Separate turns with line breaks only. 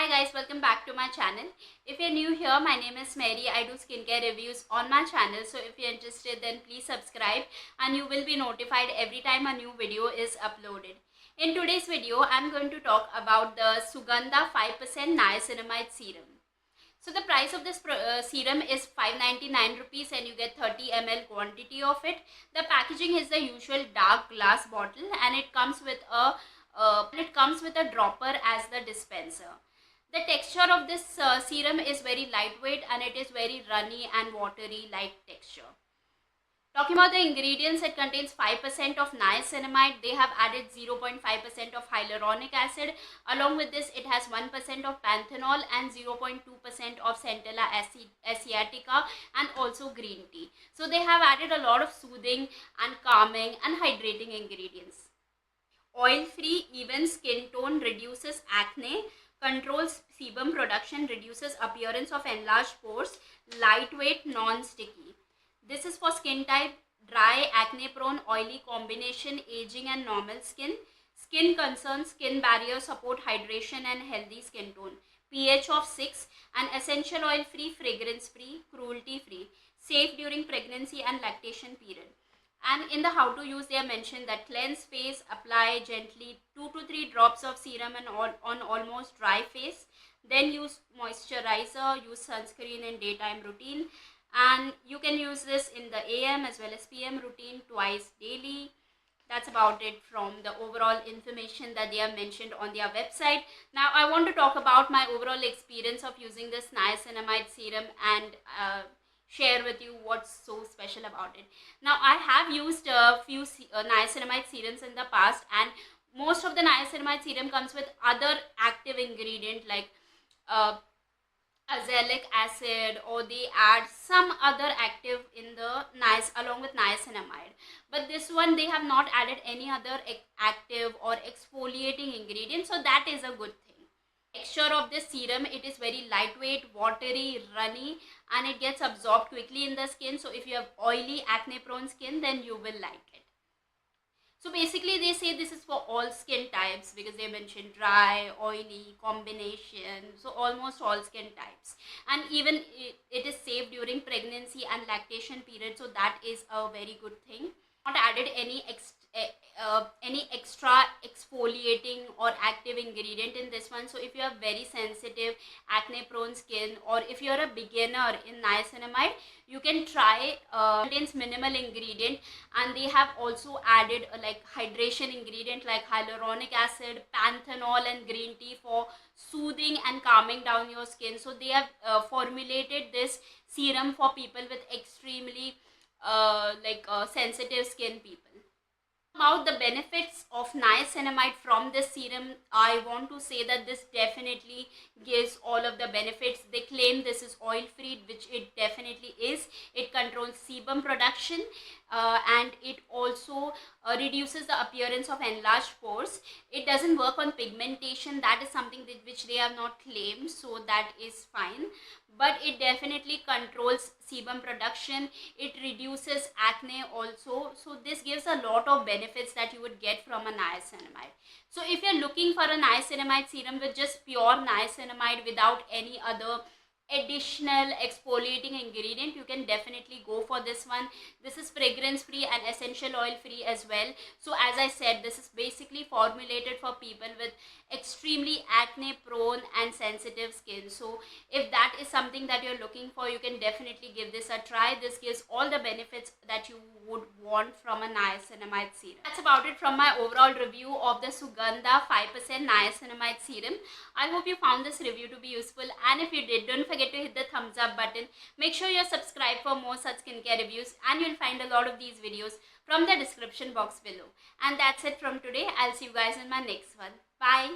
Hi guys, welcome back to my channel. If you're new here, my name is Mary. I do skincare reviews on my channel. So if you're interested, then please subscribe and you will be notified every time a new video is uploaded. In today's video, I'm going to talk about the Suganda 5% Niacinamide Serum. So the price of this serum is 599 rupees and you get 30 ml quantity of it. The packaging is the usual dark glass bottle and it comes with a dropper as the dispenser. The texture of this serum is very lightweight and it is very runny and watery like texture. Talking about the ingredients, it contains 5% of niacinamide. They have added 0.5% of hyaluronic acid. Along with this, it has 1% of panthenol and 0.2% of Centella asiatica and also green tea. So they have added a lot of soothing and calming and hydrating ingredients. Oil-free, even skin tone, reduces acne, controls sebum production, reduces appearance of enlarged pores, lightweight, non-sticky. This is for skin type dry, acne prone, oily combination, aging and normal skin. Skin concerns, skin barrier, support hydration and healthy skin tone. pH of 6 and essential oil free, fragrance free, cruelty free. Safe during pregnancy and lactation period. And in the how to use, they have mentioned that cleanse face, apply gently 2 to 3 drops of serum on almost dry face. Then use moisturizer, use sunscreen in daytime routine. And you can use this in the AM as well as PM routine twice daily. That's about it from the overall information that they have mentioned on their website. Now I want to talk about my overall experience of using this niacinamide serum and share with you what's so special about it. Now I have used a few niacinamide serums in the past, and most of the niacinamide serum comes with other active ingredient like azelaic acid, or they add some other active in the along with niacinamide. But this one, they have not added any other active or exfoliating ingredient, so that is a good thing. Texture of this serum, it is very lightweight, watery, runny, and it gets absorbed quickly in the skin. So if you have oily, acne prone skin, then you will like it. So basically they say this is for all skin types because they mentioned dry, oily, combination, so almost all skin types. And even it is safe during pregnancy and lactation period, so that is a very good thing. Not added any extra exfoliating or active ingredient in this one. So if you have very sensitive acne prone skin, or if you are a beginner in niacinamide, you can try. Contains minimal ingredient, and they have also added like hydration ingredient like hyaluronic acid, panthenol and green tea for soothing and calming down your skin. So they have formulated this serum for people with extremely sensitive skin people. About the benefits of niacinamide from this serum, I want to say that this definitely gives all of the benefits. They claim this is oil free, which it definitely is. It controls sebum production and it also reduces the appearance of enlarged pores. It doesn't work on pigmentation. That is something which they have not claimed, so that is fine. But it definitely controls sebum production. It reduces acne also. So this gives a lot of benefits that you would get from a niacinamide. So if you're looking for a niacinamide serum with just pure niacinamide without any other additional exfoliating ingredient, you can definitely go for this one. This is fragrance free and essential oil free as well. So as I said, this is basically formulated for people with extremely acne prone and sensitive skin. So if that is something that you're looking for, you can definitely give this a try. This gives all the benefits that you would want from a niacinamide serum. That's about it from my overall review of the Suganda 5% niacinamide serum. I hope you found this review to be useful, and if you did, don't forget to hit the thumbs up button. Make sure you're subscribed for more such skincare reviews, and you'll find a lot of these videos from the description box below. And that's it from today. I'll see you guys in my next one. Bye.